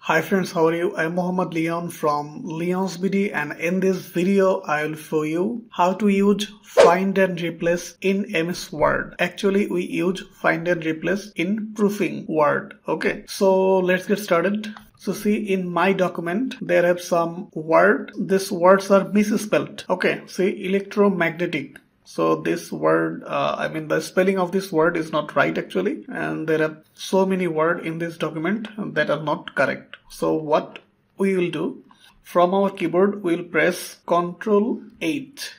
Hi friends, how are you? I'm Mohammed Leon from LeonsBD, and in this video I will show you how to use find and replace in MS Word. Actually we use find and replace in proofing Word. Okay, so let's get started. So see, in my document there have some word. These words are misspelled. Okay, see, electromagnetic. So this word, the spelling of this word is not right actually, and there are so many words in this document that are not correct. So what we will do, from our keyboard we will press Ctrl+H.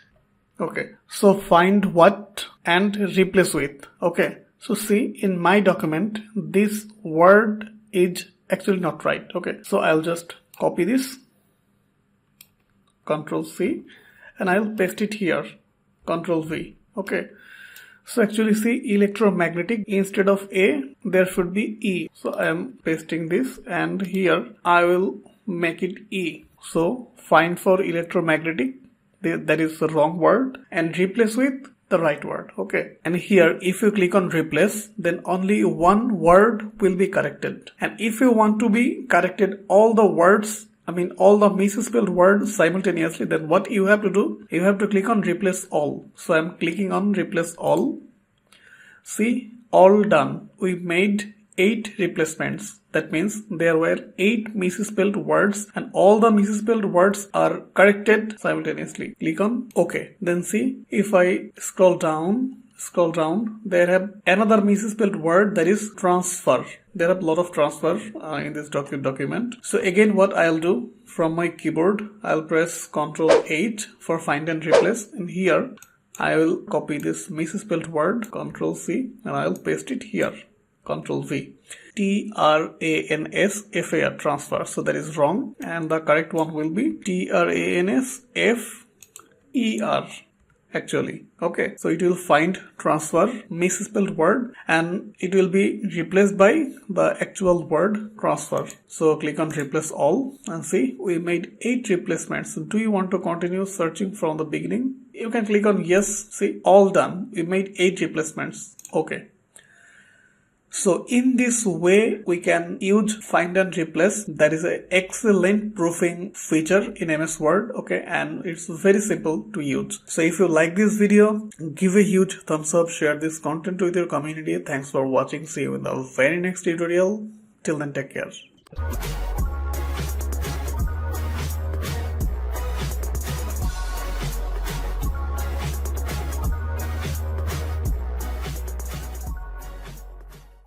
Okay, so find what and replace with. Okay, so see, in my document this word is actually not right. Okay, so I'll just copy this, Ctrl+C, and I'll paste it here, Ctrl+V. Okay, so actually see, electromagnetic, instead of A there should be E. So I am pasting this, and here I will make it E. So find for electromagnetic, that is the wrong word, and replace with the right word. Okay, and here if you click on replace, then only one word will be corrected, and if you want to be corrected all the words, all the misspelled words simultaneously, then what you have to do, you have to click on replace all. So I'm clicking on replace all. See, all done. We made 8 replacements. That means there were 8 misspelled words, and all the misspelled words are corrected simultaneously. Click on OK. Then see, if I scroll down, there have another misspelled word, that is transfer. There are a lot of transfer in this document. So again, what I'll do, from my keyboard I'll press Ctrl+H for find and replace, and here I will copy this misspelled word, Ctrl+C, and I'll paste it here, Ctrl+V. TRANSFAR, transfer. So that is wrong, and the correct one will be TRANSFER actually. Okay, so it will find transfer misspelled word, and it will be replaced by the actual word transfer. So click on replace all, and see, we made 8 replacements. Do you want to continue searching from the beginning? You can click on yes. See, all done. We made 8 replacements. Okay. So in this way we can use find and replace. That is an excellent proofing feature in MS Word. Okay, and it's very simple to use. So if you like this video, give a huge thumbs up, share this content with your community. Thanks for watching. See you in the very next tutorial. Till then, take care.